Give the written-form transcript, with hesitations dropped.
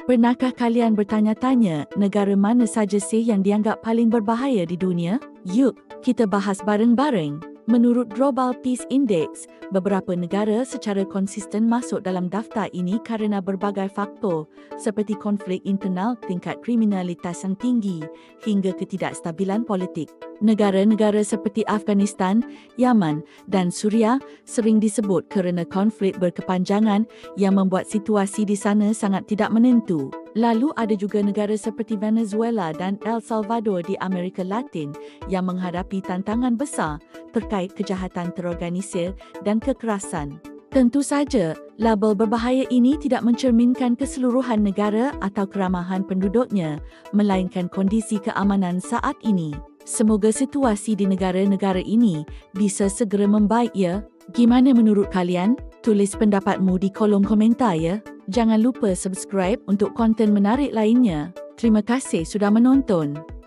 Pernahkah kalian bertanya-tanya negara mana saja sih yang dianggap paling berbahaya di dunia? Yuk, kita bahas bareng-bareng. Menurut Global Peace Index, beberapa negara secara konsisten masuk dalam daftar ini kerana berbagai faktor seperti konflik internal, tingkat kriminalitas yang tinggi hingga ketidakstabilan politik. Negara-negara seperti Afghanistan, Yaman dan Suria sering disebut kerana konflik berkepanjangan yang membuat situasi di sana sangat tidak menentu. Lalu ada juga negara seperti Venezuela dan El Salvador di Amerika Latin yang menghadapi tantangan besar terkait kejahatan terorganisir dan kekerasan. Tentu saja, label berbahaya ini tidak mencerminkan keseluruhan negara atau keramahan penduduknya, melainkan kondisi keamanan saat ini. Semoga situasi di negara-negara ini bisa segera membaik ya. Gimana menurut kalian? Tulis pendapatmu di kolom komentar ya. Jangan lupa subscribe untuk konten menarik lainnya. Terima kasih sudah menonton.